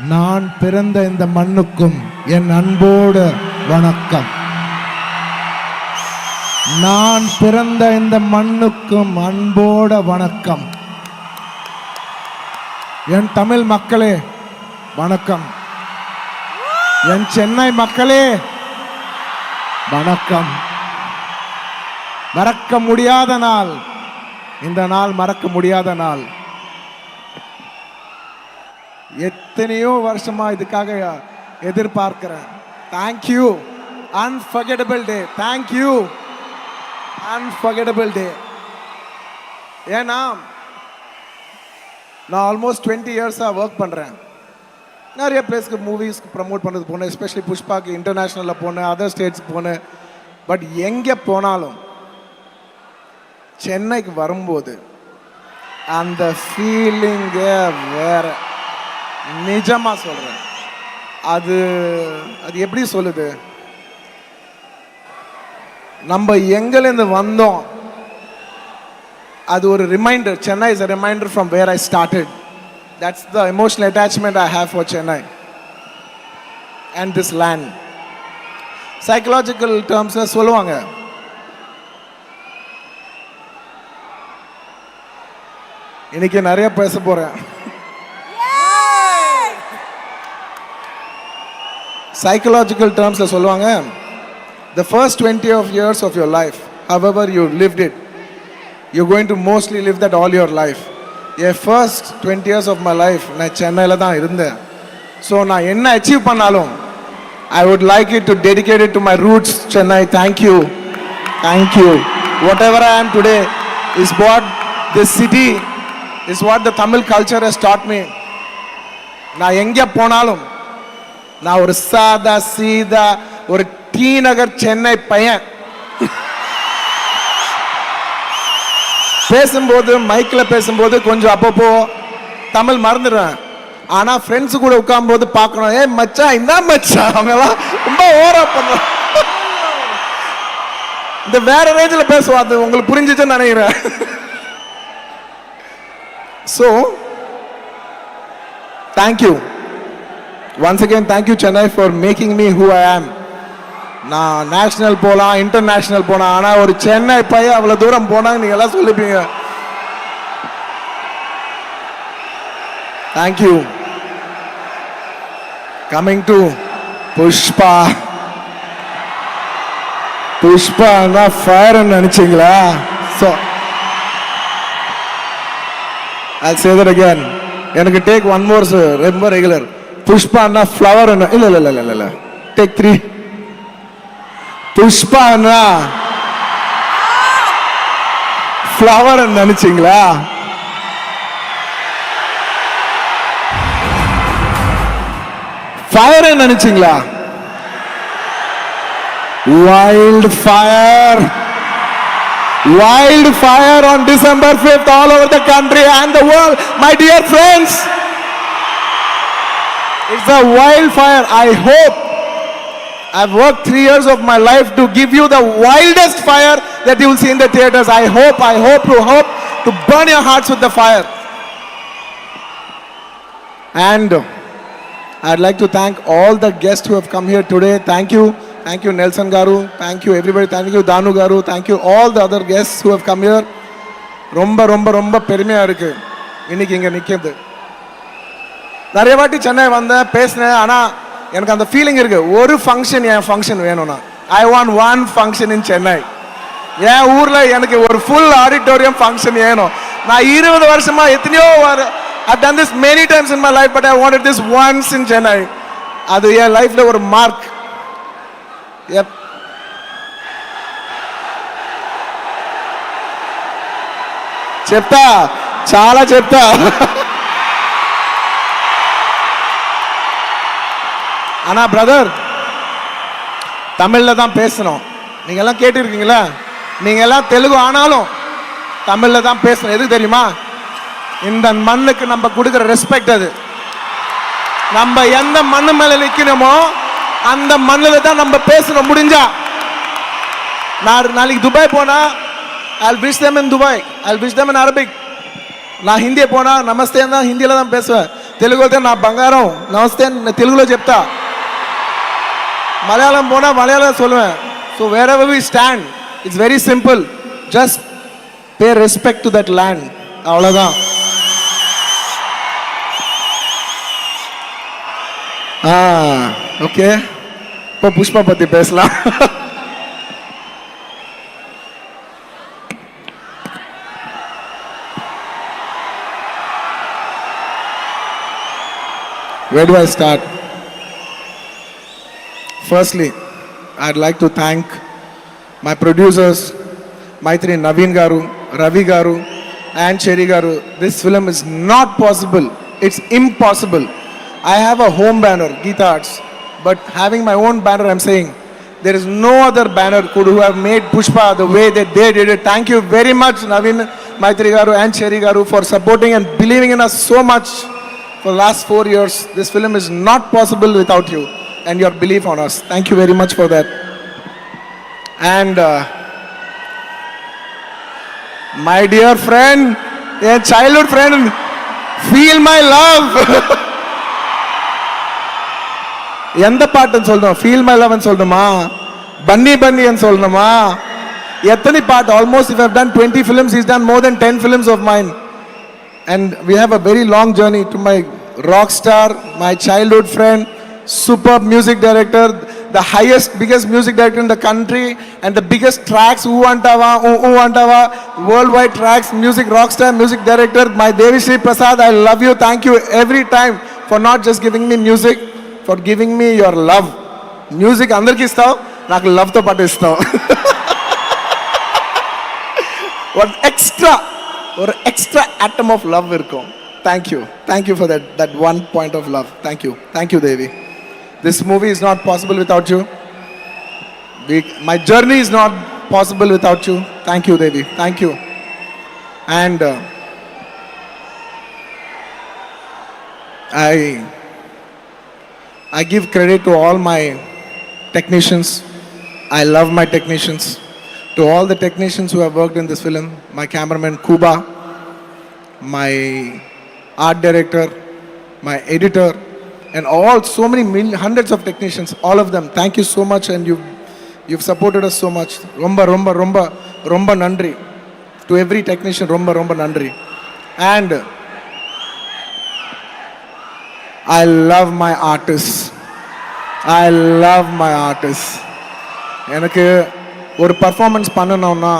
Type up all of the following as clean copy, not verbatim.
நான் பிறந்த இந்த மண்ணுக்கும் என் அன்போடு வணக்கம். நான் பிறந்த இந்த மண்ணுக்கும் அன்போட வணக்கம். என் தமிழ் மக்களே வணக்கம். என் சென்னை மக்களே வணக்கம். மறக்க முடியாத நாள் இந்த நாள், மறக்க முடியாத நாள். எத்தனையோ வருஷமா இதுக்காக எதிர்பார்க்கிறேன். தேங்க்யூ, அன்ஃபர்கெட்டபிள் டே. தேங்க்யூ, அன்ஃபர்கெட்டபிள் டே. ஏன்னா நான் ஆல்மோஸ்ட் 20 இயர்ஸாக ஒர்க் பண்ணுறேன். நிறைய பிளேஸ்க்கு மூவிஸ்க்கு ப்ரமோட் பண்ணுறது போனேன், எஸ்பெஷலி புஷ்பாக்கு இன்டர்நேஷ்னலில் போனேன், அதர் ஸ்டேட்ஸ்க்கு போனேன். பட் எங்கே போனாலும் சென்னைக்கு வரும்போது அந்த ஃபீலிங்கே வேற. நிஜமாக சொல்கிறேன். அது எப்படி சொல்லுது, நம்ம எங்கேருந்து வந்தோம் அது ஒரு reminder. Chennai is a reminder from where I started. That's the emotional attachment I have for Chennai and this land. Psychological terms சொல்லுவாங்க, இன்னைக்கு நிறைய பேச போறேன். Psychological terms சொல்லுவாங்க, the first 20 years of your life, however you lived it, you're going to mostly live that all your life. The first 20 years of my life நான் சென்னையில தான் இருந்தேன். ஸோ நான் என்ன அச்சீவ் பண்ணாலும் I would like it to dedicate it to my roots, Chennai. Thank you. Thank you. Whatever I am today is what this city, is what the Tamil culture has taught me. நான் எங்கே போனாலும் நான் ஒரு சாதா சீதா ஒரு D Nagar Chennai பையன். பேசும்போது மைக்கில் பேசும்போது கொஞ்சம் அப்பப்போ தமிழ் மறந்துடுவேன். ஆனால் ஃப்ரெண்ட்ஸு கூட உட்காரும்போது பார்க்கணும், ஏ மச்சான் இந்த மச்சான், அவங்கெல்லாம் ரொம்ப ஓவரா பண்ணுவாங்க. இந்த வேற ரேஞ்சில் பேசுவோம். அது உங்களுக்கு புரிஞ்சிச்சுன்னு நினைக்கிறேன். So thank you once again. Thank you Chennai for making me who I am. நான் நேஷனல் போகலாம், இன்டர்நேஷ்னல் போனால், ஆனால் ஒரு சென்னை பையன் அவ்வளோ தூரம் போனாங்க நீங்கள் எல்லாம் சொல்லிப்பீங்க. தேங்க்யூ. Coming to Pushpa. புஷ்பான்னா ஃபயர்ன்னு நினச்சிங்களா? So I'll say that again. எனக்கு டேக் ஒன் மோர் ரொம்ப ரெகுலர். புஷ்பான்னா ஃப்ளவர். இல்லை இல்லை இல்லை இல்லை இல்லை, டேக் 3. புஷ்பான்னா ஃப்ளவர் நினைச்சீங்களா? ஃபயர் நினைச்சீங்களா? Wild fire. Wildfire on December 5th all over the country and the world, my dear friends. It's a wildfire. I hope I've worked 3 years of my life to give you the wildest fire that you will see in the theaters. I hope to burn your hearts with the fire. And I'd like to thank all the guests who have come here today. Thank you Nelson Garu. Thank you everybody. Thank you Danu Garu. Thank you all the other guests who have come here. ரொம்ப ரொம்ப ரொம்ப பெருமையாக இருக்குது இன்னைக்கு இங்கே நிற்கிறது. நிறைய வாட்டி சென்னை வந்தேன், பேசினேன். ஆனால் எனக்கு அந்த ஃபீலிங் இருக்குது, ஒரு ஃபங்க்ஷன் என் ஃபங்க்ஷன் வேணும்னா I want one function in Chennai. என் ஊரில் எனக்கு ஒரு ஃபுல் ஆடிட்டோரியம் ஃபங்க்ஷன் வேணும். நான் 20 வருஷமா எத்தனையோ I've done this many times in my life, but I wanted this once in Chennai. அது என் லைஃப்பில் ஒரு மார்க். చెప్తా, చాలా చెప్తా. ஆனா பிரதர், தமிழ்ல தான் பேசணும். நீங்க எல்லாம் கேட்டிருக்கீங்களா? நீங்க எல்லாம் தெலுங்கு ஆனாலும் தமிழ்ல தான் பேசணும். எதுக்கு தெரியுமா? இந்த மண்ணுக்கு நம்ம கொடுக்குற ரெஸ்பெக்ட். அது நம்ம எந்த மண்ணு மேல நிக்கணுமோ அந்த மண்ணில் தான் நம்ம பேசணும். முடிஞ்சா நான் நாளைக்கு துபாய் போனா I'll wish them in Dubai. I'll wish them in Arabic. நான் ஹிந்தியை போனால் நமஸ்தே தான் ஹிந்தியில் தான் பேசுவேன். తెలుగు అయితే నా బంగారం నమస్తే నేను తెలుగులో చెప్తా, మలయాళం పోనా మలయాళం சொல்லுவேன். So wherever we stand it's very simple, just pay respect to that land, அவ்வளோதான். ஓகே, இப்போ புஷ்பா பற்றி பேசலாம். Where do I start? Firstly, I'd like to thank my producers, Maitri Naveen Garu, Ravi Garu, and Cherry Garu. This film is not possible. It's impossible. I have a home banner, Geeta Arts, but having my own banner, I'm saying there is no other banner could who have made Pushpa the way that they did it. Thank you very much, Naveen, Maitri Garu, and Cherry Garu, for supporting and believing in us so much. For the last 4 years, this film is not possible without you and your belief on us. Thank you very much for that. And my dear friend, a childhood friend, feel my love. எந்த பாட்டுன்னு சொல்லணும்? Feel my லவ்னு சொல்லணுமா, பன்னி பன்னின்னு சொல்லணுமா, எத்தனை பாட்டு? Almost if I have done 20 films, he's done more than 10 films of mine. And we have a very long journey to my rock star, my childhood friend, superb music director, the highest, biggest music director in the country, and the biggest tracks, Antava, Antava, worldwide tracks, music rock star, music director, my Devi Sri Prasad. I love you. Thank you every time for not just giving me music, for giving me your love. Music andarki istav, naaku love tho paatu istav. What extra or extra atom of love irkom. Thank you for that one point of love. Thank you Devi. This movie is not possible without you. My journey is not possible without you. Thank you Devi, thank you. And I give credit to all my technicians. I love my technicians. To all the technicians who have worked in this film, my cameraman Kuba, my art director, my editor, and all so many hundreds of technicians, all of them, thank you so much, and you've supported us so much. Romba nandri to every technician, romba nandri. And I love my artists. எனக்கு ஒரு performance பண்ணணும்னா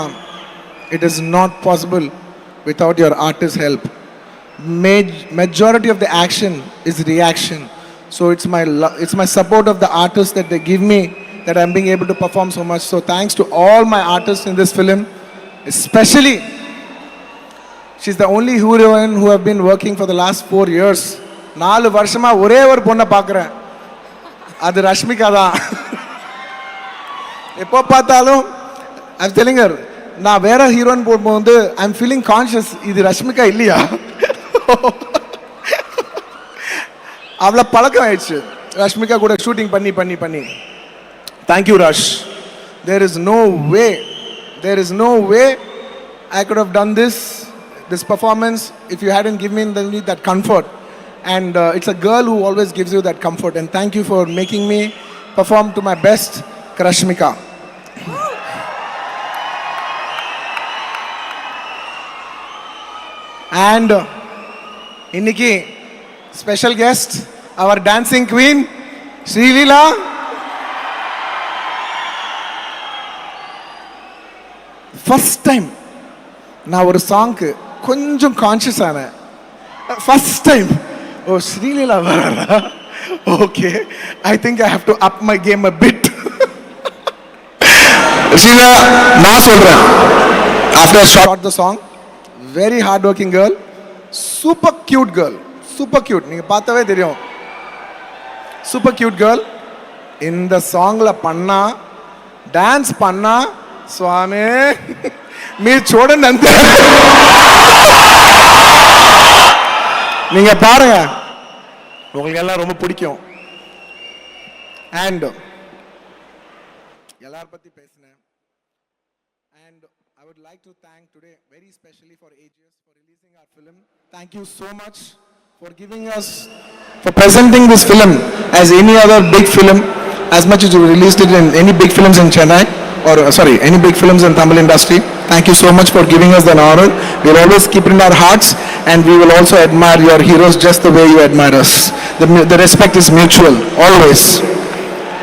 it is not possible without your artist help. Majority of the action is reaction, so it's my support of the artists that they give me that I'm being able to perform so much. So thanks to all my artists in this film, especially she's the only heroine who have been working for the last 4 years. 4 வருஷமா ஒரே ஒரு பொண்ணை பார்க்குறேன், அது ரஷ்மிகா தான். எப்போ பார்த்தாலும் I'm telling her, நான் வேற ஹீரோயின் போகும்போது I'm feeling conscious, இது ரஷ்மிகா இல்லையா? அவ்வளோ பழக்கம் ஆயிடுச்சு ரஷ்மிகா கூட ஷூட்டிங் பண்ணி. Thank you rush. there is no way I could have done this performance if you hadn't given me that comfort. And it's a girl who always gives you that comfort. And thank you for making me perform to my best, Rashmika. And inniki special guest, our dancing queen, Srilila. First time நான் ஒரு சாங்க்கு கொஞ்சம் conscious ஆனேன். First time ஓ ஸ்ரீலீலா வரா, okay, I think I have to up my game a bit. Sreela, நான் சொல்றேன், after shot the song, very hard working girl, super cute girl, super cute, நீங்க பார்த்தாவே தெரியும், சூப்பர் கியூட் கேர்ள். இந்த சாங்ல பண்ணா டான்ஸ் பண்ணா స్వామి మీరు చూడండి అంతే, நீங்க பாருங்க, உங்களுக்கு எல்லாம் ரொம்ப பிடிக்கும். அண்ட் எல்லார பத்தி பேசினேன். And I would like to thank today very specially for AGS for releasing our film. Thank you so much for giving us, for presenting this film as any other big film, as much as you released it in any big films in Chennai, or sorry, any big films in Tamil industry. Thank you so much for giving us that honor. We'll always keep it in our hearts, and we will also admire your heroes just the way you admire us. The respect is mutual, always.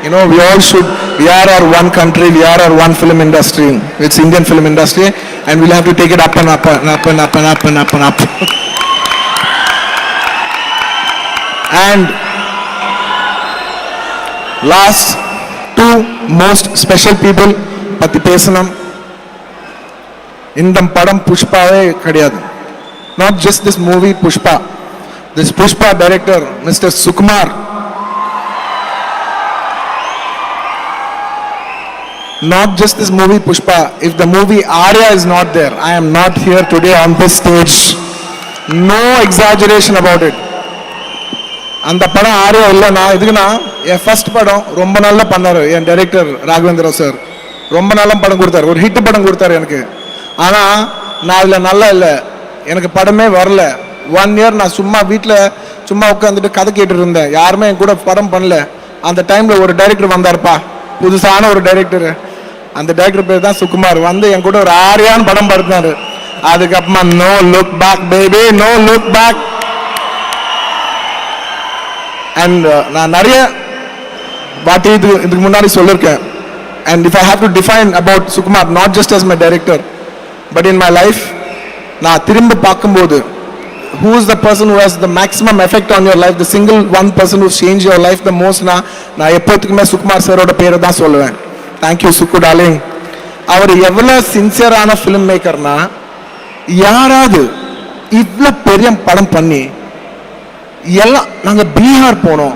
You know, we are our one country, we are our one film industry. It's Indian film industry, and we'll have to take it up and up and up and up and up and up and up. And last two most special people பத்தி பேசணும். இந்த படம் புஷ்பாவே கிடையாது. Not just this movie Pushpa. This Pushpa director, Mr. Sukumar. Not just this movie Pushpa. If the movie Arya is not there, I am not here today on this stage. No exaggeration about it. அந்த படம் ஆரியா இல்லைண்ணா. இதுக்குன்னா என் first படம் ரொம்ப நல்லா பண்ணார் என் director Raghavendra sir. ரொம்ப நல்ல படம் கொடுத்தாரு, ஒரு ஹிட் படம் கொடுத்தாரு எனக்கு. ஆனால் நான் அதில் நல்லா இல்லை, எனக்கு படமே வரல. 1 year நான் சும்மா வீட்டில் சும்மா உட்காந்துட்டு கதை கேட்டுட்டு இருந்தேன். யாருமே என் கூட படம் பண்ணல. அந்த டைமில் ஒரு டைரக்டர் வந்தார்ப்பா, புதுசான ஒரு டைரக்டர். அந்த டைரக்டர் பேர் தான் சுகுமார். வந்து என் கூட ஒரு ஆரியான்னு படம் பார்த்தாரு. அதுக்கப்புறமா no look back baby, no look back. And நான் நிறைய வாட்டி இதுக்கு முன்னாடி சொல்லியிருக்கேன். And if I have to define about Sukumar, not just as my director but in my life, நான் திரும்ப பார்க்கும்போது who is the person who has the maximum effect on your life, the single one person who changed your life the most, நான் எப்போதுக்குமே சுகுமார் சாரோட பேரை தான் சொல்லுவேன். Thank you சுக்கு darling. அவர் எவ்வளோ சின்சியரான ஃபிலிம் மேக்கர்னா, யாராவது இவ்வளோ பெரிய படம் பண்ணி எல்லாம் நாங்கள் பீகார் போனோம்.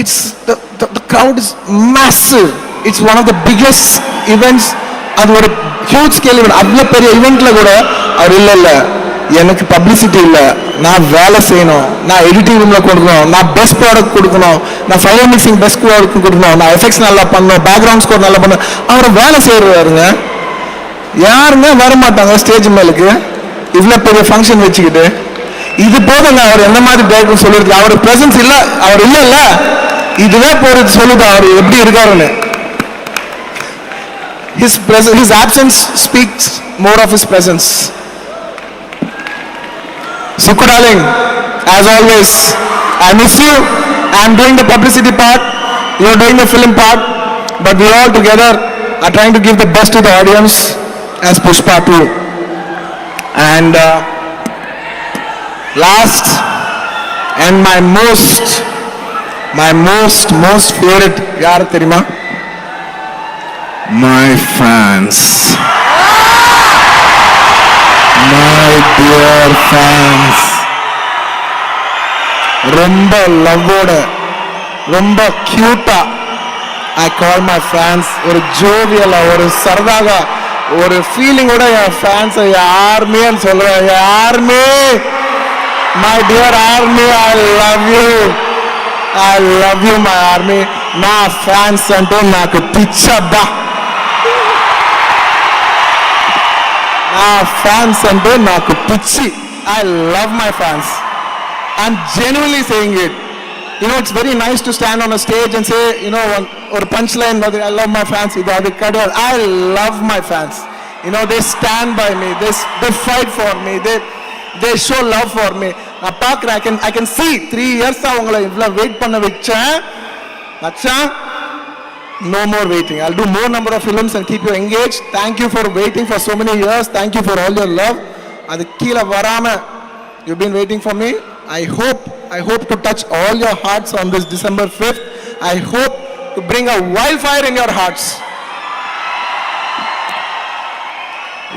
It's the crowd is massive. It's one of the biggest events. அது ஒரு ஹியூஜ் ஸ்கேல் ஈவெண்ட். அவ்வளோ பெரிய ஈவெண்ட்ல கூட அவர் இல்லை எனக்கு பப்ளிசிட்டி இல்லை, நான் வேலை செய்யணும், நான் எடிட்டிங் ரூம்ல கொடுக்கணும், நான் பெஸ்ட் ப்ராடக்ட் கொடுக்கணும், நான் ஃபைனல் மிக்சிங் பெஸ்ட் ப்ராடக்ட் கொடுக்கணும், நான் எஃபெக்ட்ஸ் நல்லா பண்ணணும், பேக்ரவுண்ட் ஸ்கோர் நல்லா பண்ணணும். அவர் வேலை செய்யறாருங்க. யாருங்க வரமாட்டாங்க ஸ்டேஜ் மேலுக்கு இவ்வளோ பெரிய ஃபங்க்ஷன் வச்சுக்கிட்டு. இது போதுங்க அவர் என்ன மாதிரி டைரக்டர் சொல்லிருக்கு. அவர் பிரசன்ஸ் இல்லை, அவர் இல்லைல்ல, இதுவே போறது சொல்லுது அவர் எப்படி இருக்காருன்னு. His absence speaks more of his presence. Sukku darling, as always, I miss you. I'm doing the publicity part, you're doing the film part, but we all together are trying to give the best to the audience as Pushpa 2. And last and my most favorite, yaar theriyuma, my fans, my dear fans. ரொம்ப லவ்வோட, ரொம்ப கியூட்டா I call my fans. ஒரு ஜோவியலா, ஒரு சரதாகா, ஒரு ஃபீலிங்கோட என் fans ஆர்மின்னு சொல்லுவேன். Army, my dear army, I love you my army. నా fans అంటే నాకు పిచ్చబ్బా. నా ఫ్యాన్స్ అంటే నాకు పిచ్చి. I love my fans. I'm genuinely saying it. You know, it's very nice to stand on a stage and say, you know, or punchline, I love my fans. I love my fans. You know, they stand by me. They fight for me. They show love for me. நான் பார்க்குறேன், I can see 3 years அவங்களை இவ்வளோ wait பண்ண வச்சேன். மச்சான், no more waiting. I'll do more number of films and keep you engaged. Thank you for waiting for so many years. Thank you for all your love. அது கீழே வராம you've been waiting for me. I hope to touch all your hearts on this December 5th. I hope to bring a wildfire in your hearts.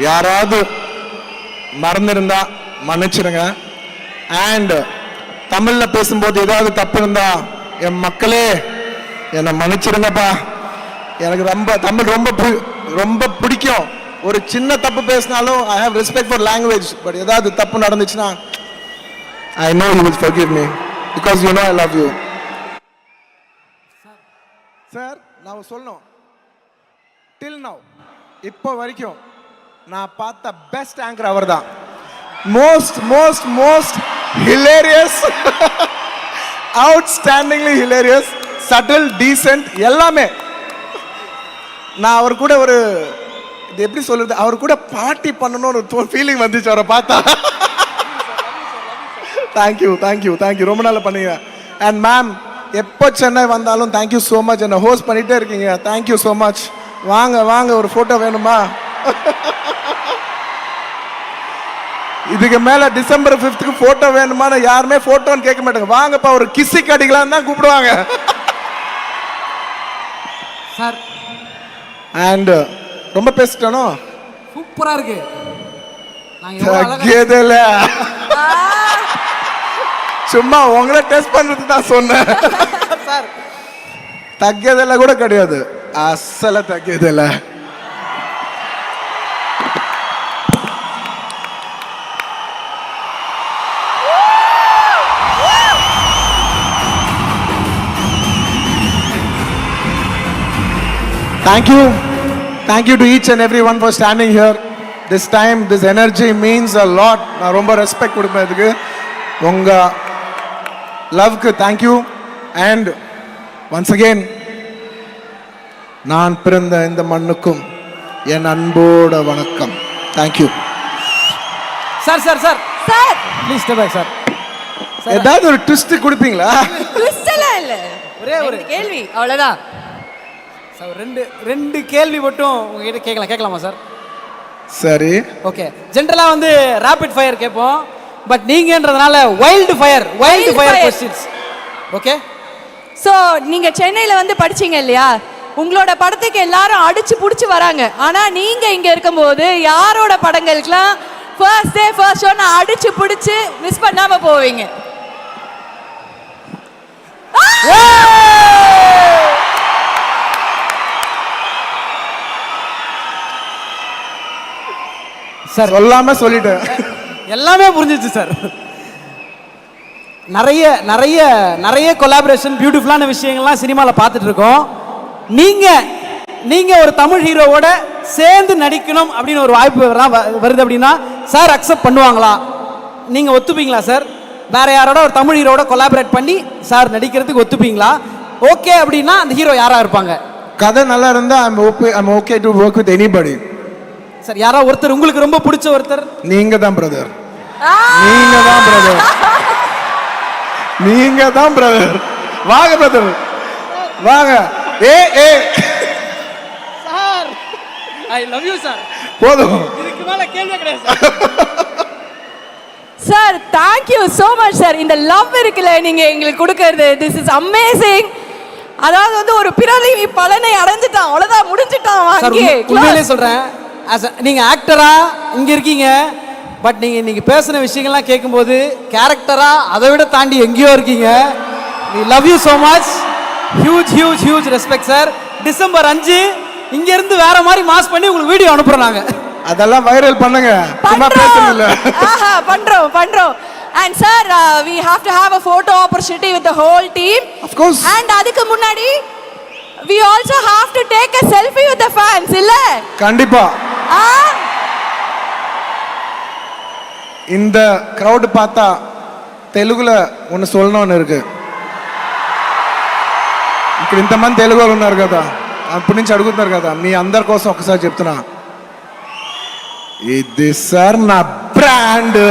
யாராவது மறந்துருந்தா மன்னிச்சிருங்க. And தமிழில் பேசும்போது ஏதாவது தப்பு இருந்தா என் மக்களே என்னை மன்னிச்சிருங்கப்பா. எனக்கு தமிழ் ரொம்ப பிடிக்கும். ஒரு சின்ன தப்பு பேசினாலும் I have respect for language. But ஏதாவது தப்பு நடந்துச்சுன்னா I know you will forgive me because you know I love you. Sir, நான் சொல்லணும், டில் நவ், இப்போ வரைக்கும் நான் பார்த்த பெஸ்ட் ஆங்கர் அவர் தான். Most hilarious, outstandingly hilarious, subtle, decent, எல்லாமே. நான் அவர் கூட ஒரு இது எப்படி சொல்றது, அவர் கூட பார்ட்டி பண்ணணும்னு ஒரு ஃபீலிங் வந்துச்சு அவரை பார்த்தா. தேங்க்யூ தேங்க்யூ தேங்க்யூ, ரொம்ப நாள் பண்ணீங்க. அண்ட் மேம், எப்போ சென்னை வந்தாலும் தேங்க்யூ ஸோ மச், என்னை ஹோஸ்ட் பண்ணிகிட்டே இருக்கீங்க. Thank you so much. வாங்க வாங்க, ஒரு ஃபோட்டோ வேணுமா? இதுக்கு மேலே டிசம்பர் 5th ஃபோட்டோ வேணுமான்னு யாருமே ஃபோட்டோன்னு கேட்க மாட்டாங்க. வாங்கப்பா ஒரு கிஸ்ஸி கடிக்கலான்னு தான் கூப்பிடுவாங்க. சார் அண்ட் ரொம்ப பேசிட்டானோ? சூப்பரா இருக்கு. தக்கியதில்ல, சும்மா உங்களை டெஸ்ட் பண்றதுக்கு தான் சொன்னேன். சார் தக்கியதில்ல கூட கிடையாது, அசல தக்கியதில்ல. Thank you to each and everyone for standing here. This time, this energy means a lot. நான் ரொம்ப ரெஸ்பெக்ட் கொடுப்பேன் இதுக்கு. உங்க லவ்க்கு தேங்க்யூ. அண்ட் ஒன்ஸ் அகெயின், நான் பிறந்த இந்த மண்ணுக்கும் என் அன்போட வணக்கம். Thank you. Sir sir sir sir please stay back sir. ஏதாவது ஒரு ட்விஸ்ட் கொடுப்பீங்களா? ட்விஸ்ட் எல்லாம் இல்ல, ஒரே ஒரு கேள்வி அவ்வளவுதான் சார். ரெண்டு கேள்வி மட்டும் உங்ககிட்ட கேட்கலாமா சார்? சரி, ஓகே. ஜென்ரலா வந்து ரேபிட் ஃபயர் கேட்போம், பட் நீங்கன்றதுனால wild fire questions. Okay. So நீங்க சென்னையில வந்து படிச்சீங்க இல்லையா, உங்களோட படத்துக்கு எல்லாரும் அடிச்சு புடிச்சு வராங்க. ஆனா நீங்க இங்க இருக்கும்போது யாரோட படங்களுக்குலாம் ஃபர்ஸ்ட் டே ஃபர்ஸ்ட் ஷோ நான் அடிச்சு புடிச்சு மிஸ் பண்ணாம போவீங்க? சார் சொல்லாம சொல்லிட்டேன், எல்லாமே புரிஞ்சிச்சு சார். நிறைய நிறைய நிறைய கொலாபரேஷன், பியூட்டிஃபுல்லான விஷயங்கள்லாம் சினிமாவில் பார்த்துட்டு இருக்கோம். நீங்க ஒரு தமிழ் ஹீரோவோட சேர்ந்து நடிக்கணும் அப்படின்னு ஒரு வாய்ப்பு வருது அப்படின்னா சார் அக்செப்ட் பண்ணுவாங்களா? நீங்க ஒத்துப்பீங்களா சார்? வேற யாரோட ஒரு தமிழ் ஹீரோட கொலாபரேட் பண்ணி சார் நடிக்கிறதுக்கு ஒத்துப்பீங்களா? ஓகே அப்படின்னா அந்த ஹீரோ யாரா இருப்பாங்க? கதை நல்லா இருந்தா I'm okay to work with anybody. Sir யாரா ஒருத்தர் உங்களுக்கு ரொம்ப பிடிச்ச ஒருத்தர்? நீங்க தான் பிரதர், நீங்க தான் பிரதர், நீங்க தான் பிரதர். வாங்க பிரதர், வாங்க. Sir I love you sir. போதும், இதுக்கு மேல கேள்வி கிடையாது sir. Thank you so much sir. இந்த லவ் இருக்குல்ல நீங்க எங்களுக்கு கொடுக்கிறது, திஸ் இஸ் அமேசிங். அதாவது வந்து ஒரு பிறவி பலனை அடைஞ்சிட்டான், அவ்வளவுதான், முடிஞ்சிட்டான். வாங்கி உண்மையிலே சொல்றேன், நீங்க ஆக்டரா இங்க இருக்கீங்க, பட் நீங்க இன்னைக்கு பேசின விஷயங்கள்லாம் கேட்கும்போது கேரக்டரா அதை விட தாண்டி எங்கேயோ இருக்கீங்க. we love you so much. huge respect sir. December 5 இங்க இருந்து வேற மாதிரி மாஸ் பண்ணி உங்களுக்கு வீடியோ அனுப்புறோம் நாங்க. அதெல்லாம் வைரல் பண்ணுங்க, சும்மா பேசுறது இல்ல. பண்றோம். And sir, we have to have a photo opportunity with the whole team. Of course. And அதுக்கு முன்னாடி we also have to take a selfie with the fans, இல்ல? கண்டிப்பா. இந்த crowd பார்த்தா తెలుగుல ஒன்னு சொல்லணும்னு ఇருக்கு. ఇక్కడ ఇంతమంది తెలుగు వాళ్ళు ఉన్నారు కదా, అప్పటి నుంచి అడుగుతున్నారు కదా, మీ అందరి కోసం ఒకసారి చెప్తున్నా, ఇది సార్ నా బ్రాండ్.